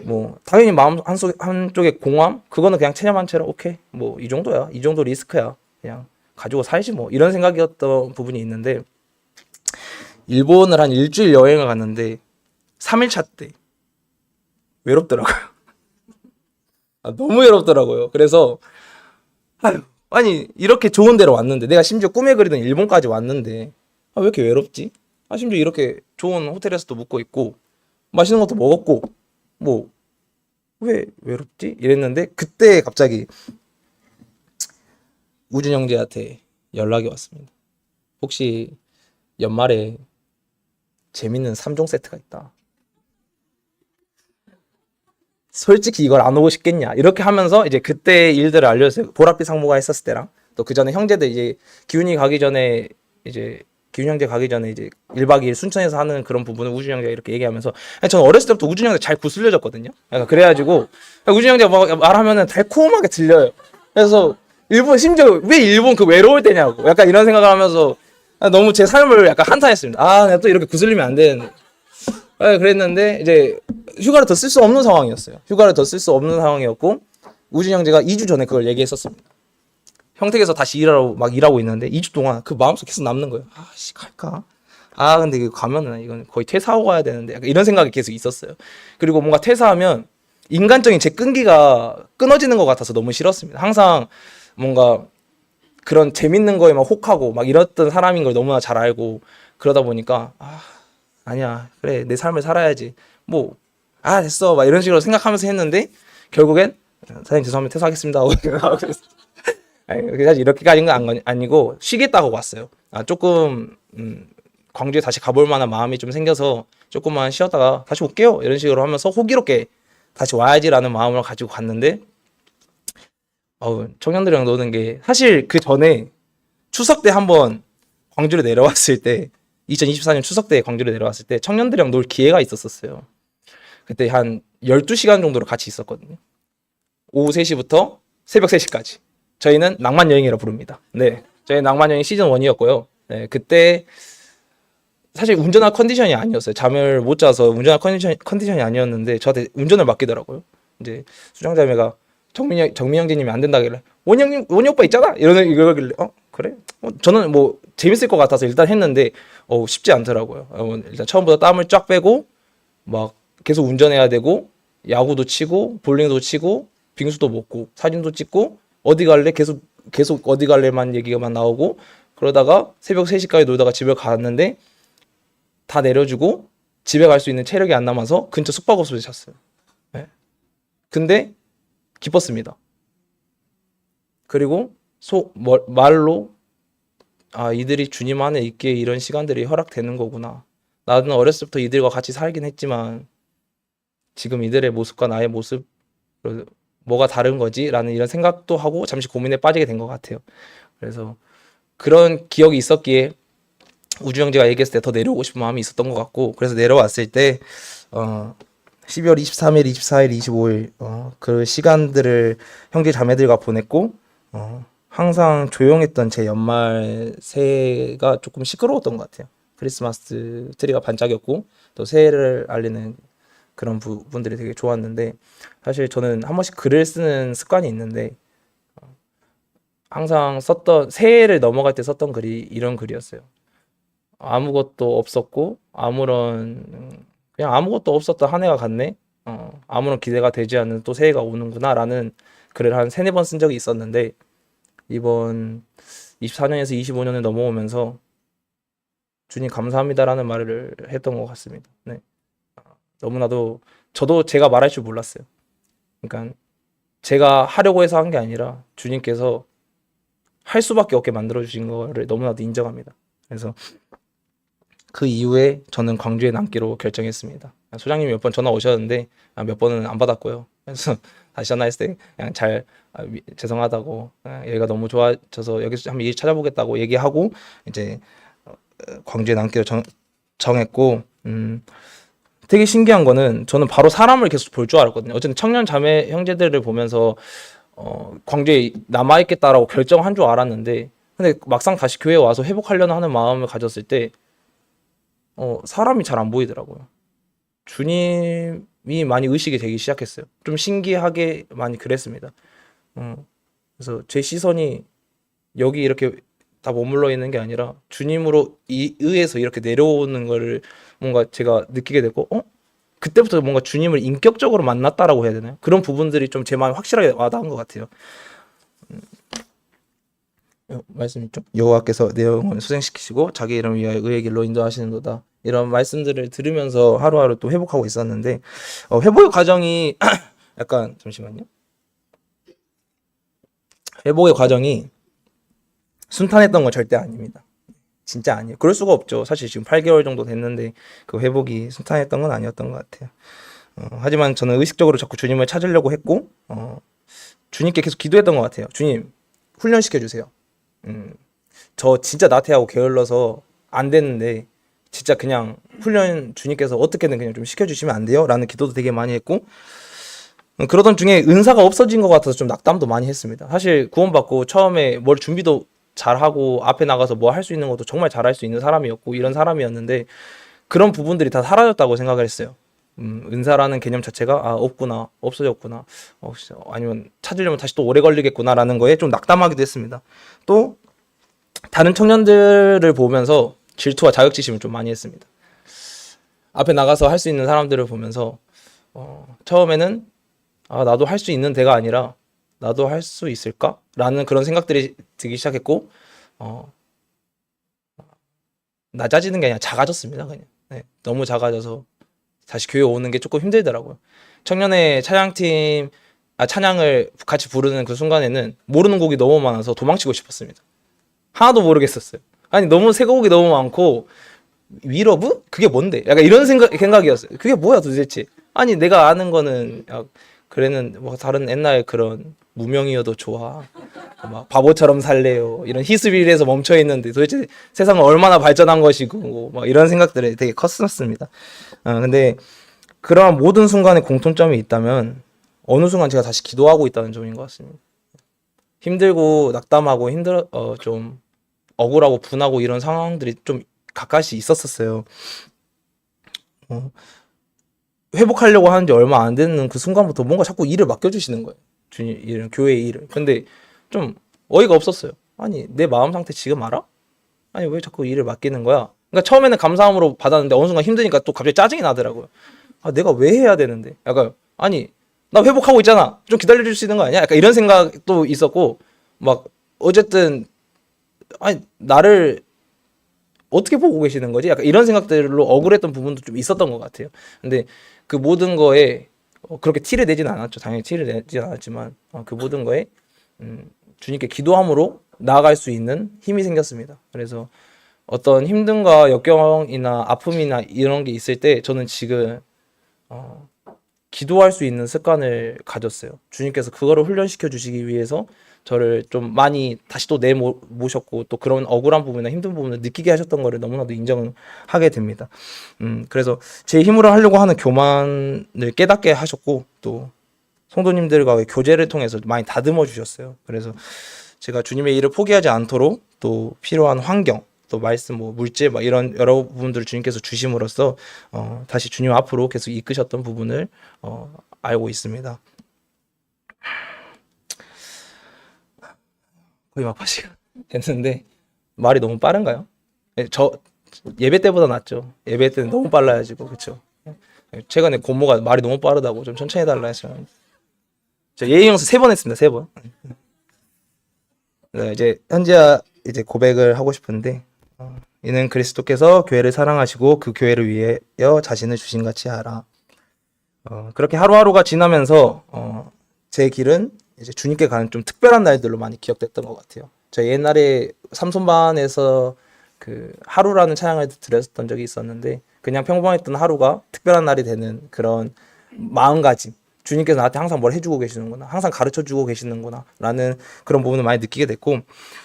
뭐 당연히 마음 한쪽에 공허함, 그거는 그냥 체념한 채로 오케이 뭐 이 정도야, 이 정도 리스크야, 그냥 가지고 살지 뭐, 이런 생각이었던 부분이 있는데, 일본을 한 일주일 여행을 갔는데 3일차 때 외롭더라고요. 너무 외롭더라고요. 그래서 아니 이렇게 좋은 데로 왔는데, 내가 심지어 꿈에 그리던 일본까지 왔는데 왜 이렇게 외롭지? 심지어 이렇게 좋은 호텔에서도 묵고 있고 맛있는 것도 먹었고 뭐 왜 외롭지? 이랬는데, 그때 갑자기 우준 형제한테 연락이 왔습니다. 혹시 연말에 재밌는 3종 세트가 있다. 솔직히 이걸 안 오고 싶겠냐? 이렇게 하면서 이제 그때 일들을 알려줬어요. 보랏빛 상무가 했었을 때랑 또 그 전에 형제들, 이제 기훈이 가기 전에 이제 기훈 형제 가기 전에 이제 1박 2일 순천에서 하는 그런 부분을 우준 형제가 이렇게 얘기하면서, 저는 어렸을 때부터 우준 형제 잘 구슬려졌거든요. 그래가지고 우준 형제가 막 말하면은 달콤하게 들려요. 그래서 일본, 심지어 왜 일본 그 외로울 때냐고 약간 이런 생각을 하면서 너무 제 삶을 약간 한탄했습니다. 내가 또 이렇게 구슬리면 안 되는데. 그랬는데 이제 휴가를 더 쓸 수 없는 상황이었어요. 휴가를 더 쓸 수 없는 상황이었고, 우준 형제가 2주 전에 그걸 얘기했었습니다. 평택에서 다시 일하고 있는데 2주 동안 그 마음속 계속 남는 거예요. 갈까? 근데 이거 가면은 이건 거의 퇴사하고 가야 되는데, 약간 이런 생각이 계속 있었어요. 그리고 뭔가 퇴사하면 인간적인 제 끈기가 끊어지는 것 같아서 너무 싫었습니다. 항상 뭔가 그런 재밌는 거에 막 혹하고 막 이랬던 사람인 걸 너무나 잘 알고, 그러다 보니까 아니야, 그래, 내 삶을 살아야지, 뭐 됐어 막 이런 식으로 생각하면서 했는데, 결국엔 사장님 죄송합니다, 퇴사하겠습니다 하고 사실 이렇게까지는 아니고 쉬겠다고 왔어요. 조금 광주에 다시 가볼 만한 마음이 좀 생겨서 조금만 쉬었다가 다시 올게요 이런 식으로 하면서 호기롭게 다시 와야지라는 마음을 가지고 갔는데, 청년들이랑 노는 게, 사실 그 전에 추석 때 한번 광주를 내려왔을 때, 2024년 추석 때 광주를 내려왔을 때 청년들이랑 놀 기회가 있었어요. 그때 한 12시간 정도로 같이 있었거든요. 오후 3시부터 새벽 3시까지. 저희는 낭만여행이라 부릅니다. 네, 저희 낭만여행 시즌 1이었고요. 네, 그때 사실 운전할 컨디션이 아니었어요. 잠을 못 자서 운전할 컨디션이 아니었는데 저한테 운전을 맡기더라고요. 이제 수장자매가 정민 형제님이 안 된다길래, 원이 오빠 있잖아 이러길래 그래? 저는 뭐 재밌을 것 같아서 일단 했는데 쉽지 않더라고요. 일단 처음부터 땀을 쫙 빼고 막 계속 운전해야 되고, 야구도 치고 볼링도 치고 빙수도 먹고 사진도 찍고, 어디 갈래? 계속 어디 갈래만 얘기가만 나오고, 그러다가 새벽 3시까지 놀다가 집에 갔는데 다 내려주고 집에 갈 수 있는 체력이 안 남아서 근처 숙박업소에 잤어요. 네. 근데 기뻤습니다. 그리고 말로 이들이 주님 안에 있기에 이런 시간들이 허락되는 거구나. 나는 어렸을 때부터 이들과 같이 살긴 했지만 지금 이들의 모습과 나의 모습 뭐가 다른 거지? 라는 이런 생각도 하고 잠시 고민에 빠지게 된 것 같아요. 그래서 그런 기억이 있었기에 우주 형제가 얘기했을 때 더 내려오고 싶은 마음이 있었던 것 같고, 그래서 내려왔을 때 12월 23일, 24일, 25일 그 시간들을 형제 자매들과 보냈고, 항상 조용했던 제 연말 새해가 조금 시끄러웠던 것 같아요. 크리스마스 트리가 반짝였고 또 새해를 알리는 그런 부분들이 되게 좋았는데, 사실 저는 한 번씩 글을 쓰는 습관이 있는데 항상 새해를 넘어갈 때 썼던 글이 이런 글이었어요. 아무것도 없었고 그냥 아무것도 없었던 한 해가 갔네. 아무런 기대가 되지 않는 또 새해가 오는구나라는 글을 한 세네 번 쓴 적이 있었는데, 이번 24년에서 25년을 넘어오면서 주님 감사합니다라는 말을 했던 것 같습니다. 네. 너무나도 저도 제가 말할 줄 몰랐어요. 그러니까 제가 하려고 해서 한 게 아니라 주님께서 할 수밖에 없게 만들어 주신 거를 너무나도 인정합니다. 그래서 그 이후에 저는 광주에 남기로 결정했습니다. 소장님이 몇 번 전화 오셨는데 몇 번은 안 받았고요. 그래서 다시 전화했을 때 그냥 죄송하다고, 얘가 너무 좋아져서 여기서 한번 일 찾아보겠다고 얘기하고 이제 광주에 남기로 정했고, 되게 신기한 거는 저는 바로 사람을 계속 볼 줄 알았거든요. 어쨌든 청년 자매 형제들을 보면서 광주에 남아있겠다라고 결정한 줄 알았는데, 근데 막상 다시 교회에 와서 회복하려는 하는 마음을 가졌을 때 사람이 잘 안 보이더라고요. 주님이 많이 의식이 되기 시작했어요. 좀 신기하게 많이 그랬습니다. 그래서 제 시선이 여기 이렇게 다 머물러 있는 게 아니라 주님으로 의해서 이렇게 내려오는 거를 뭔가 제가 느끼게 됐고, 그때부터 뭔가 주님을 인격적으로 만났다라고 해야 되나요? 그런 부분들이 좀 제 마음에 확실하게 와닿은 것 같아요. 말씀 있죠? 여호와께서 내 영혼을 소생시키시고 자기 이름을 위하여 의의 길로 인도하시는도다. 이런 말씀들을 들으면서 하루하루 또 회복하고 있었는데, 회복의 과정이 약간 잠시만요. 회복의 과정이 순탄했던 건 절대 아닙니다. 진짜 아니에요. 그럴 수가 없죠. 사실 지금 8개월 정도 됐는데 그 회복이 순탄했던 건 아니었던 것 같아요. 하지만 저는 의식적으로 자꾸 주님을 찾으려고 했고, 주님께 계속 기도했던 것 같아요. 주님, 훈련시켜 주세요. 저 진짜 나태하고 게을러서 안 됐는데 진짜 그냥 훈련 주님께서 어떻게든 그냥 좀 시켜주시면 안 돼요? 라는 기도도 되게 많이 했고, 그러던 중에 은사가 없어진 것 같아서 좀 낙담도 많이 했습니다. 사실 구원받고 처음에 뭘 준비도 잘하고 앞에 나가서 뭐 할 수 있는 것도 정말 잘할 수 있는 사람이었고 이런 사람이었는데, 그런 부분들이 다 사라졌다고 생각을 했어요. 은사라는 개념 자체가 없구나, 없어졌구나, 아니면 찾으려면 다시 또 오래 걸리겠구나라는 거에 좀 낙담하기도 했습니다. 또 다른 청년들을 보면서 질투와 자격지심을 좀 많이 했습니다. 앞에 나가서 할 수 있는 사람들을 보면서 처음에는 나도 할 수 있는 데가 아니라 나도 할 수 있을까? 라는 그런 생각들이 들기 시작했고, 낮아지는 게 아니라 작아졌습니다. 그냥 너무 작아져서 다시 교회 오는 게 조금 힘들더라고요. 청년의 찬양을 같이 부르는 그 순간에는 모르는 곡이 너무 많아서 도망치고 싶었습니다. 하나도 모르겠었어요. 아니 너무 새 곡이 너무 많고, 위러브? 그게 뭔데? 약간 이런 생각이었어요. 그게 뭐야 도대체? 아니 내가 아는 거는 그래는 뭐 다른 옛날 그런 무명이어도 좋아, 막 바보처럼 살래요, 이런 히스빌에서 멈춰 있는데 도대체 세상은 얼마나 발전한 것이고 막 이런 생각들이 되게 컸었습니다. 근데 그러한 모든 순간에 공통점이 있다면 어느 순간 제가 다시 기도하고 있다는 점인 것 같습니다. 힘들고 낙담하고 좀 억울하고 분하고 이런 상황들이 좀 가까이 있었어요. 회복하려고 하는지 얼마 안 되는 그 순간부터 뭔가 자꾸 일을 맡겨주시는 거예요. 주님, 이런 교회의 일을. 근데 좀 어이가 없었어요. 아니, 내 마음 상태 지금 알아? 아니, 왜 자꾸 일을 맡기는 거야? 그러니까 처음에는 감사함으로 받았는데 어느 순간 힘드니까 또 갑자기 짜증이 나더라고요. 내가 왜 해야 되는데? 약간, 아니, 나 회복하고 있잖아. 좀 기다려줄 수 있는 거 아니야? 약간 이런 생각도 있었고, 막, 어쨌든, 아니, 나를 어떻게 보고 계시는 거지? 약간 이런 생각들로 억울했던 부분도 좀 있었던 것 같아요. 근데 그 모든 거에 그렇게 티를 내지는 않았죠. 당연히 티를 내지는 않았지만 그 모든 거에 주님께 기도함으로 나아갈 수 있는 힘이 생겼습니다. 그래서 어떤 힘듦과 역경이나 아픔이나 이런 게 있을 때 저는 지금 기도할 수 있는 습관을 가졌어요. 주님께서 그거를 훈련시켜 주시기 위해서 저를 좀 많이 다시 또 내모셨고 또 그런 억울한 부분이나 힘든 부분을 느끼게 하셨던 거를 너무나도 인정을 하게 됩니다. 그래서 제 힘으로 하려고 하는 교만을 깨닫게 하셨고 또 성도님들과의 교제를 통해서 많이 다듬어 주셨어요. 그래서 제가 주님의 일을 포기하지 않도록 또 필요한 환경, 또 말씀, 뭐 물질, 막 이런 여러 부분들을 주님께서 주심으로써 다시 주님 앞으로 계속 이끄셨던 부분을 알고 있습니다. 거의 막바지가 됐는데 말이 너무 빠른가요? 저 예배 때보다 낫죠. 예배 때는 너무 빨라야지고, 그렇죠? 최근에 고모가 말이 너무 빠르다고 좀 천천히 해달라 해서 저 예의 영수 3번 했습니다. 3번. 네, 이제 현지야 이제 고백을 하고 싶은데 이는 그리스도께서 교회를 사랑하시고 그 교회를 위하여 자신을 주신 같이 하라. 그렇게 하루하루가 지나면서 제 길은 이제 주님께 가는 좀 특별한 날들로 많이 기억됐던 것 같아요. 저 옛날에 삼손반에서 그 하루라는 찬양을 드렸던 적이 있었는데 그냥 평범했던 하루가 특별한 날이 되는 그런 마음가짐. 주님께서 나한테 항상 뭘 해주고 계시는구나, 항상 가르쳐주고 계시는구나 라는 그런 부분을 많이 느끼게 됐고,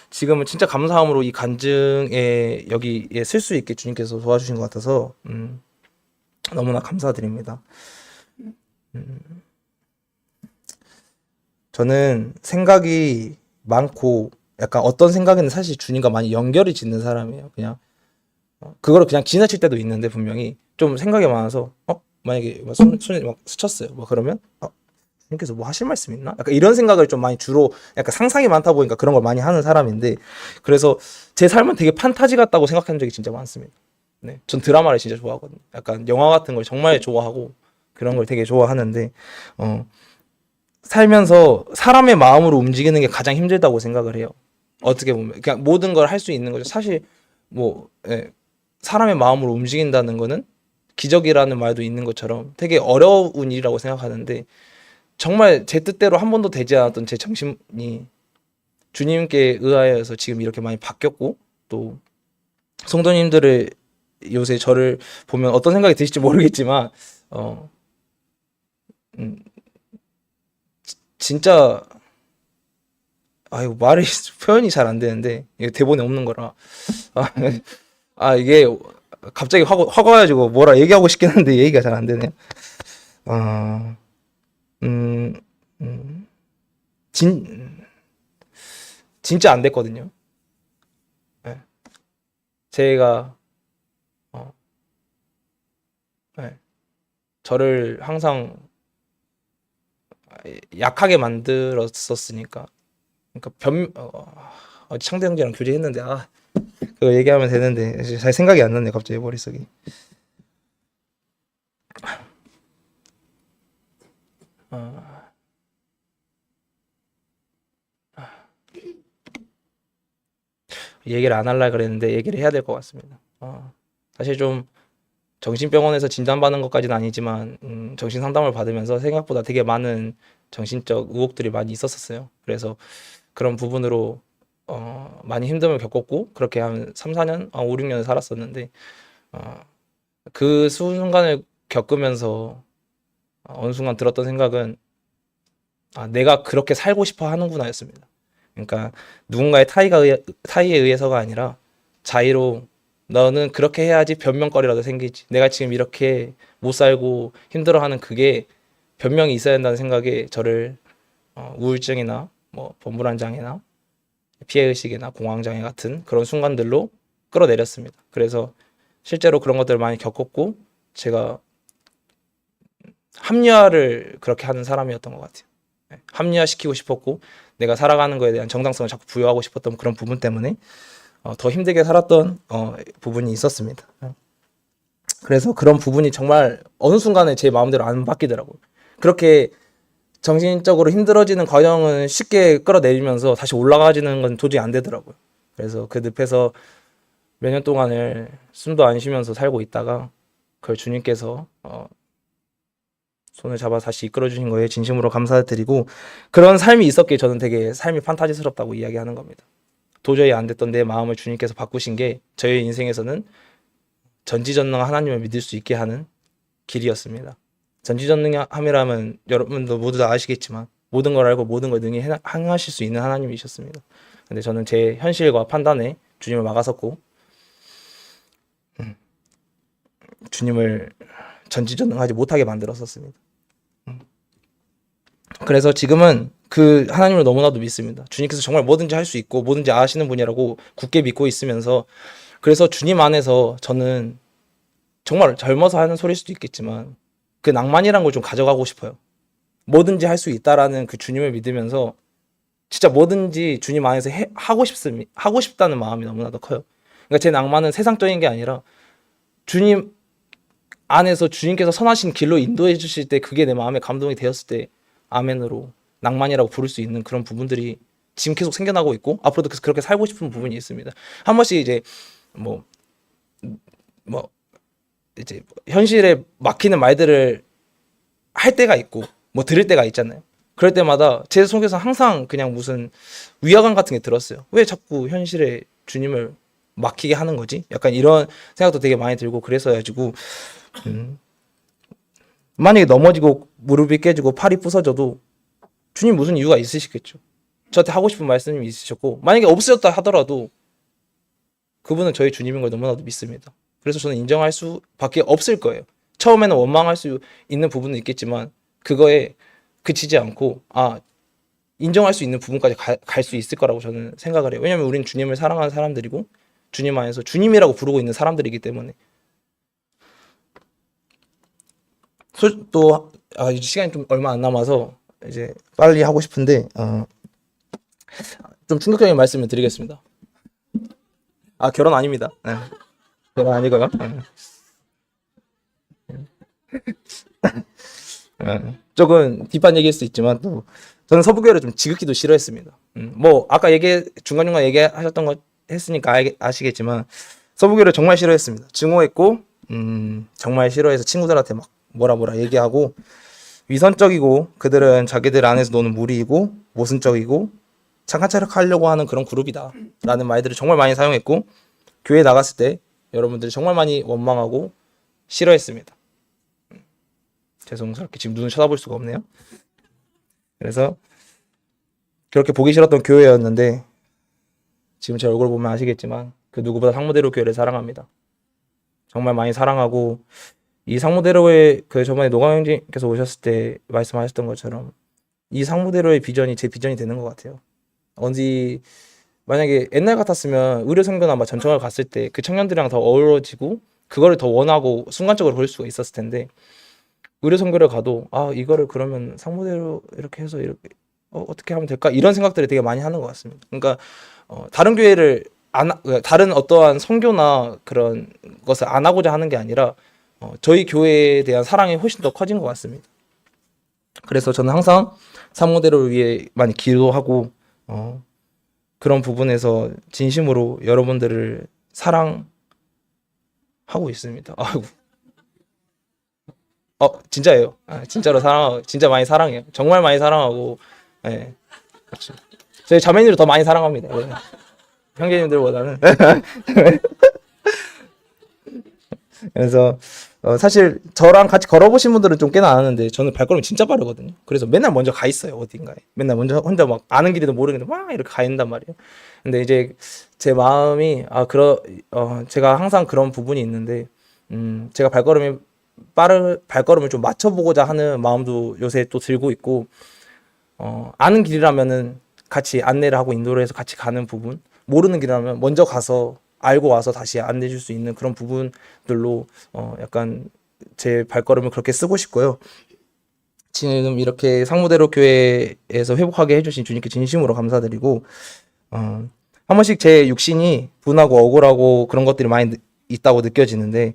지금은 진짜 감사함으로 이 간증에 여기에 쓸 수 있게 주님께서 도와주신 것 같아서 너무나 감사드립니다. 저는 생각이 많고 약간 어떤 생각에는 사실 주님과 많이 연결이 짓는 사람이에요. 그냥 그거를 그냥 지나칠 때도 있는데 분명히 좀 생각이 많아서 만약에 손이 막 스쳤어요. 뭐 그러면 주님께서 뭐 하실 말씀 있나? 약간 이런 생각을 좀 많이 주로 약간 상상이 많다 보니까 그런 걸 많이 하는 사람인데, 그래서 제 삶은 되게 판타지 같다고 생각한 적이 진짜 많습니다. 네, 전 드라마를 진짜 좋아하거든요. 약간 영화 같은 걸 정말 좋아하고 그런 걸 되게 좋아하는데 살면서 사람의 마음으로 움직이는 게 가장 힘들다고 생각을 해요. 어떻게 보면 그냥 모든 걸 할 수 있는 거죠. 사실 뭐 사람의 마음으로 움직인다는 거는 기적이라는 말도 있는 것처럼 되게 어려운 일이라고 생각하는데, 정말 제 뜻대로 한 번도 되지 않았던 제 정신이 주님께 의하여서 지금 이렇게 많이 바뀌었고, 또 성도님들을 요새 저를 보면 어떤 생각이 드실지 모르겠지만 진짜 이거 말이 표현이 잘 안 되는데 이게 대본에 없는 거라 이게 갑자기 화가 와가지고 뭐라 얘기하고 싶긴 한데 얘기가 잘 안 되네요. 음, 음, 진짜 안 됐거든요. 네. 제가 네. 저를 항상 약하게 만들었었으니까. 그러니까 창대 형제랑 교제했는데 그거 얘기하면 되는데 잘 생각이 안 나네 갑자기 머릿속이. 얘기를 안 하려고 그랬는데 얘기를 해야 될 것 같습니다. 사실 좀 정신병원에서 진단받는 것까지는 아니지만 정신 상담을 받으면서 생각보다 되게 많은 정신적 의혹들이 많이 있었어요. 그래서 그런 부분으로 많이 힘듦을 겪었고, 그렇게 한 3, 4년, 5, 6년을 살았었는데 그 순간을 겪으면서 어느 순간 들었던 생각은 내가 그렇게 살고 싶어 하는구나 였습니다. 그러니까 누군가의 타의에 의해서가 아니라 자의로 너는 그렇게 해야지 변명거리라도 생기지, 내가 지금 이렇게 못 살고 힘들어하는 그게 변명이 있어야 된다는 생각에 저를 우울증이나 뭐 범불안장애나 피해의식이나 공황장애 같은 그런 순간들로 끌어내렸습니다. 그래서 실제로 그런 것들을 많이 겪었고 제가 합리화를 그렇게 하는 사람이었던 것 같아요. 합리화시키고 싶었고 내가 살아가는 거에 대한 정당성을 자꾸 부여하고 싶었던 그런 부분 때문에 더 힘들게 살았던 부분이 있었습니다. 그래서 그런 부분이 정말 어느 순간에 제 마음대로 안 바뀌더라고요. 그렇게 정신적으로 힘들어지는 과정은 쉽게 끌어내리면서 다시 올라가지는 건 도저히 안 되더라고요. 그래서 그 늪에서 몇 년 동안을 숨도 안 쉬면서 살고 있다가 그걸 주님께서 손을 잡아 다시 이끌어 주신 거에 진심으로 감사드리고, 그런 삶이 있었기에 저는 되게 삶이 판타지스럽다고 이야기하는 겁니다. 도저히 안 됐던 내 마음을 주님께서 바꾸신 게 저의 인생에서는 전지전능한 하나님을 믿을 수 있게 하는 길이었습니다. 전지전능함이라면 여러분도 모두 다 아시겠지만 모든 걸 알고 모든 걸 능히 행하실 수 있는 하나님이셨습니다. 근데 저는 제 현실과 판단에 주님을 막아섰고 주님을 전지전능하지 못하게 만들었었습니다. 그래서 지금은 그 하나님을 너무나도 믿습니다. 주님께서 정말 뭐든지 할 수 있고 뭐든지 아시는 분이라고 굳게 믿고 있으면서 그래서 주님 안에서 저는 정말 젊어서 하는 소리일 수도 있겠지만 그 낭만이란 걸 좀 가져가고 싶어요. 뭐든지 할 수 있다라는 그 주님을 믿으면서 진짜 뭐든지 주님 안에서 하고 싶다는 마음이 너무나도 커요. 그러니까 제 낭만은 세상적인 게 아니라 주님 안에서 주님께서 선하신 길로 인도해 주실 때 그게 내 마음에 감동이 되었을 때 아멘으로 낭만이라고 부를 수 있는 그런 부분들이 지금 계속 생겨나고 있고 앞으로도 계속 그렇게 살고 싶은 부분이 있습니다. 한 번씩 이제 뭐, 뭐 이제 현실에 막히는 말들을 할 때가 있고 뭐 들을 때가 있잖아요. 그럴 때마다 제 속에서 항상 그냥 무슨 위화감 같은 게 들었어요. 왜 자꾸 현실에 주님을 막히게 하는 거지? 약간 이런 생각도 되게 많이 들고 그래서 가지고 만약에 넘어지고 무릎이 깨지고 팔이 부서져도 주님 무슨 이유가 있으시겠죠. 저한테 하고 싶은 말씀이 있으셨고 만약에 없으셨다 하더라도 그분은 저희 주님인 걸 너무나도 믿습니다. 그래서 저는 인정할 수밖에 없을 거예요. 처음에는 원망할 수 있는 부분은 있겠지만 그거에 그치지 않고 인정할 수 있는 부분까지 갈 수 있을 거라고 저는 생각을 해요. 왜냐면 우리는 주님을 사랑하는 사람들이고 주님 안에서 주님이라고 부르고 있는 사람들이기 때문에 또 이제 시간이 좀 얼마 안 남아서 이제 빨리 하고 싶은데 좀 충격적인 말씀을 드리겠습니다. 결혼 아닙니다. 네. 결혼 아니고요. 조금 딥한 얘기일 수 있지만 또 저는 서부교회를 좀 지극히도 싫어했습니다. 뭐 아까 중간중간 얘기하셨던 거 했으니까 아시겠지만 서부교회를 정말 싫어했습니다. 증오했고 정말 싫어해서 친구들한테 막 뭐라 얘기하고 위선적이고 그들은 자기들 안에서 노는 무리이고 모순적이고 착한 척 하려고 하는 그런 그룹이다 라는 말들을 정말 많이 사용했고 교회에 나갔을 때 여러분들이 정말 많이 원망하고 싫어했습니다. 죄송스럽게 지금 눈을 쳐다볼 수가 없네요. 그래서 그렇게 보기 싫었던 교회였는데 지금 제 얼굴 보면 아시겠지만 그 누구보다 상무대로 교회를 사랑합니다. 정말 많이 사랑하고 이 상무대로의 저번에 노강 형님께서 오셨을 때 말씀하셨던 것처럼 이 상무대로의 비전이 제 비전이 되는 것 같아요. 만약에 옛날 같았으면 의료선교나 전청을 갔을 때 그 청년들이랑 더 어우러지고 그거를 더 원하고 순간적으로 그럴 수가 있었을 텐데 의료선교를 가도 이거를 그러면 상무대로 이렇게 해서 이렇게 어떻게 하면 될까 이런 생각들을 되게 많이 하는 것 같습니다. 그러니까 다른 교회를 다른 어떠한 선교나 그런 것을 안 하고자 하는 게 아니라 저희 교회에 대한 사랑이 훨씬 더 커진 것 같습니다. 그래서 저는 항상 상무대로를 위해 많이 기도하고 그런 부분에서 진심으로 여러분들을 사랑하고 있습니다. 아이고. 진짜예요. 진짜로 사랑하고 진짜 많이 사랑해요. 정말 많이 사랑하고 네. 그렇죠. 저희 자매님들 더 많이 사랑합니다. 네. 형제님들보다는. 그래서 사실 저랑 같이 걸어보신 분들은 좀 꽤나 아는데 저는 발걸음이 진짜 빠르거든요. 그래서 맨날 먼저 가 있어요. 어딘가에. 맨날 먼저 혼자 막 아는 길이도 모르겠는데 막 이렇게 가 있단 말이에요. 근데 이제 제 마음이 제가 항상 그런 부분이 있는데 제가 발걸음을 좀 맞춰보고자 하는 마음도 요새 또 들고 있고 아는 길이라면은 같이 안내를 하고 인도를 해서 같이 가는 부분, 모르는 길이라면 먼저 가서 알고 와서 다시 안내해 줄 수 있는 그런 부분들로 약간 제 발걸음을 그렇게 쓰고 싶고요. 지금 이렇게 상무대로 교회에서 회복하게 해주신 주님께 진심으로 감사드리고 한 번씩 제 육신이 분하고 억울하고 그런 것들이 많이 있다고 느껴지는데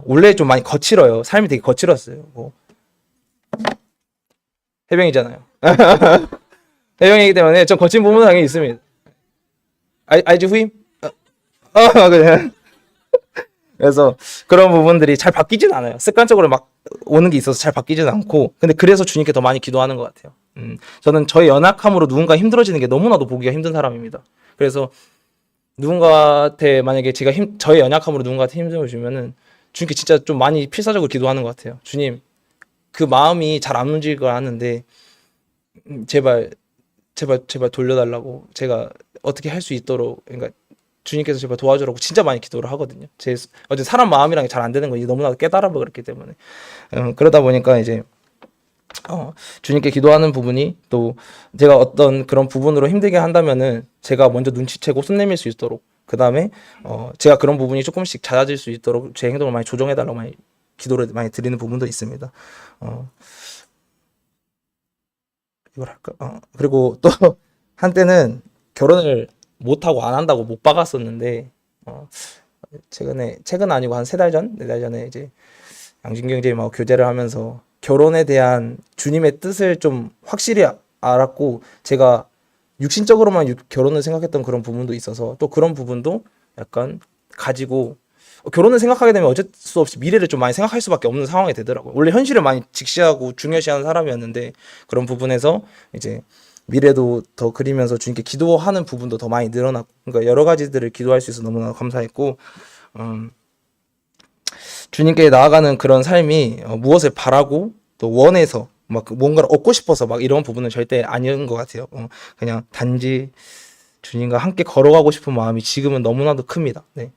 원래 좀 많이 거칠어요. 삶이 되게 거칠었어요. 해병이잖아요. 해병이기 때문에 좀 거친 부분은 당연히 있습니다. 알지 후임? 그래. 그래서 그런 부분들이 잘 바뀌진 않아요. 습관적으로 막 오는 게 있어서 잘 바뀌진 않고 근데 그래서 주님께 더 많이 기도하는 것 같아요. 저는 저의 연약함으로 누군가 힘들어지는 게 너무나도 보기가 힘든 사람입니다. 그래서 누군가한테 만약에 저의 연약함으로 누군가한테 힘을 주면은 주님께 진짜 좀 많이 필사적으로 기도하는 것 같아요. 주님, 그 마음이 잘 안 움직일 걸 아는데 제발 돌려달라고 제가 어떻게 할 수 있도록 그러니까 주님께서 제발 도와주라고 진짜 많이 기도를 하거든요. 어제 사람 마음이랑 잘 안 되는 거 너무나도 깨달아 버렸기 때문에 그러다 보니까 이제 주님께 기도하는 부분이 또 제가 어떤 그런 부분으로 힘들게 한다면은 제가 먼저 눈치채고 손 내밀 수 있도록 그다음에 제가 그런 부분이 조금씩 잦아질 수 있도록 제 행동을 많이 조정해 달라고 많이 기도를 많이 드리는 부분도 있습니다. 어, 이걸 할까? 그리고 또 한때는 결혼을 못 하고 안 한다고 못 박았었는데 어, 최근 아니고 한 3달 전, 4달 전에 이제 양진경제님하고 교제를 하면서 결혼에 대한 주님의 뜻을 좀 확실히 알았고, 제가 육신적으로만 결혼을 생각했던 그런 부분도 있어서 또 그런 부분도 약간 가지고 결혼을 생각하게 되면 어쩔 수 없이 미래를 좀 많이 생각할 수밖에 없는 상황이 되더라고요. 원래 현실을 많이 직시하고 중요시하는 사람이었는데 그런 부분에서 이제 미래도 더 그리면서 주님께 기도하는 부분도 더 많이 늘어났고, 그러니까 여러 가지들을 기도할 수 있어서 너무나 감사했고, 음, 주님께 나아가는 그런 삶이 무엇을 바라고 또 원해서 막 뭔가를 얻고 싶어서 막 이런 부분은 절대 아닌 것 같아요. 그냥 단지 주님과 함께 걸어가고 싶은 마음이 지금은 너무나도 큽니다. 네.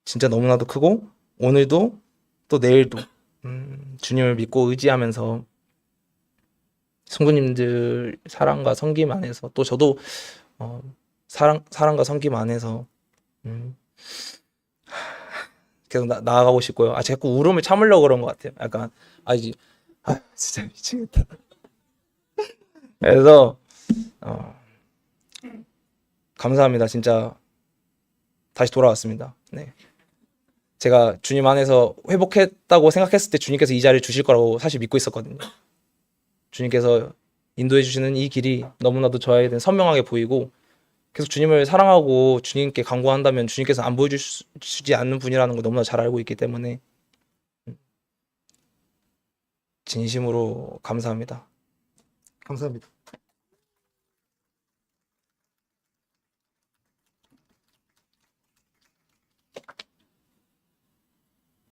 진짜 너무나도 크고 오늘도 또 내일도 주님을 믿고 의지하면서 성도님들 사랑과 섬김 안에서 또 저도 어, 사랑과 섬김 안에서 음, 계속 나아가고 싶고요. 자꾸 울음을 참으려고 그런 것 같아요. 약간 이제 진짜 미치겠다. 그래서 어, 감사합니다. 진짜 다시 돌아왔습니다. 네. 제가 주님 안에서 회복했다고 생각했을 때 주님께서 이 자리를 주실 거라고 사실 믿고 있었거든요. 주님께서 인도해 주시는 이 길이 너무나도 저에게는 선명하게 보이고, 계속 주님을 사랑하고 주님께 간구한다면 주님께서 안 보여주지 않는 분이라는 걸 너무나 잘 알고 있기 때문에 진심으로 감사합니다. 감사합니다.